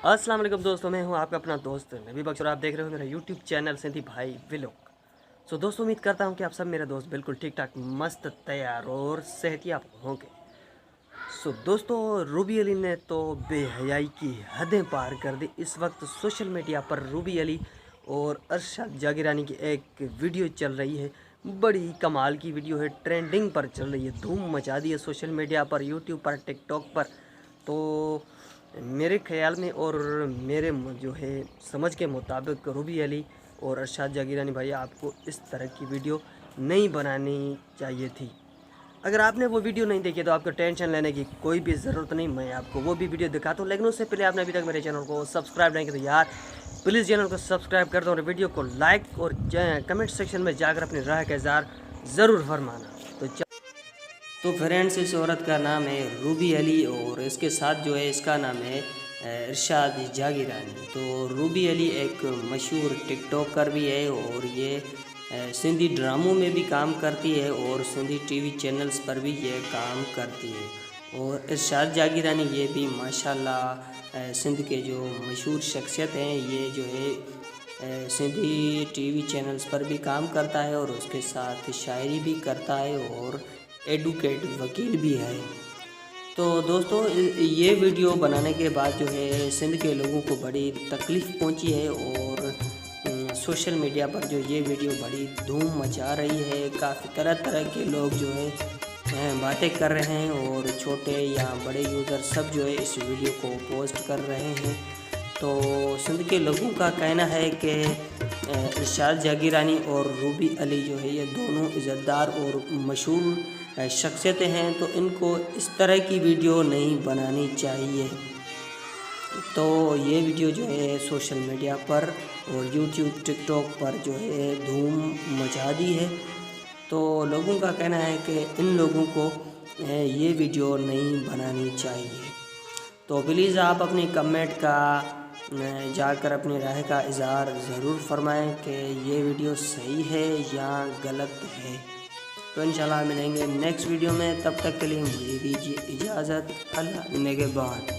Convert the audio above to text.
अस्सलाम वालेकुम दोस्तों, मैं हूं आपका अपना दोस्त नबी बख्श और आप देख रहे हो मेरा यूट्यूब चैनल सिंधी भाई व्लॉग। दोस्तों, उम्मीद करता हूं कि आप सब मेरे दोस्त बिल्कुल ठीक ठाक मस्त तैयार और सेहतियाब होंगे। दोस्तों, रूबी अली ने तो बेहयाई की हदें पार कर दी। इस वक्त सोशल मीडिया पर रूबी अली और अरशद जागीरानी की एक वीडियो चल रही है। बड़ी कमाल की वीडियो है, ट्रेंडिंग पर चल रही है, धूम मचा दी है सोशल मीडिया पर, यूट्यूब पर, टिकटॉक पर। तो मेरे ख्याल में और मेरे जो है समझ के मुताबिक रूबी अली और अरशद जागीरानी भाई, आपको इस तरह की वीडियो नहीं बनानी चाहिए थी। अगर आपने वो वीडियो नहीं देखी तो आपको टेंशन लेने की कोई भी ज़रूरत नहीं, मैं आपको वो भी वीडियो दिखाता हूँ। लेकिन उससे पहले आपने अभी तक मेरे चैनल को सब्सक्राइब नहीं किया तो यार प्लीज़ चैनल को सब्सक्राइब कर दो और वीडियो को लाइक और कमेंट सेक्शन में जाकर अपनी राय का इज़हार ज़रूर फरमाना। तो फ्रेंड्स, इस औरत का नाम है रूबी अली और इसके साथ जो है इसका नाम है इरशाद जागीरानी। तो रूबी अली एक मशहूर टिकटॉकर भी है और ये सिंधी ड्रामों में भी काम करती है और सिंधी टीवी चैनल्स पर भी ये काम करती है। और इरशाद जागीरानी ये भी माशाल्लाह सिंध के जो मशहूर शख्सियत हैं, ये जो है सिंधी टीवी चैनल्स पर भी काम करता है और उसके साथ शायरी भी करता है और एडवोकेट वकील भी है। तो दोस्तों, ये वीडियो बनाने के बाद जो है सिंध के लोगों को बड़ी तकलीफ़ पहुंची है और सोशल मीडिया पर जो ये वीडियो बड़ी धूम मचा रही है। काफ़ी तरह तरह के लोग जो है बातें कर रहे हैं और छोटे या बड़े यूज़र सब जो है इस वीडियो को पोस्ट कर रहे हैं। तो सिंध के लोगों का कहना है कि इरशाद जागीरानी और रूबी अली जो है ये दोनों इज़्ज़तदार और मशहूर शख्सियतें हैं, तो इनको इस तरह की वीडियो नहीं बनानी चाहिए। तो ये वीडियो जो है सोशल मीडिया पर और यूट्यूब टिकटॉक पर जो है धूम मचा दी है। तो लोगों का कहना है कि इन लोगों को ये वीडियो नहीं बनानी चाहिए। तो प्लीज़ आप अपनी कमेंट का जाकर अपनी राय का इज़हार ज़रूर फरमाएं कि ये वीडियो सही है या गलत है। तो इंशाल्लाह मिलेंगे नेक्स्ट वीडियो में, तब तक के लिए मुझे दीजिए इजाज़त। अल्लाह ने के बाद।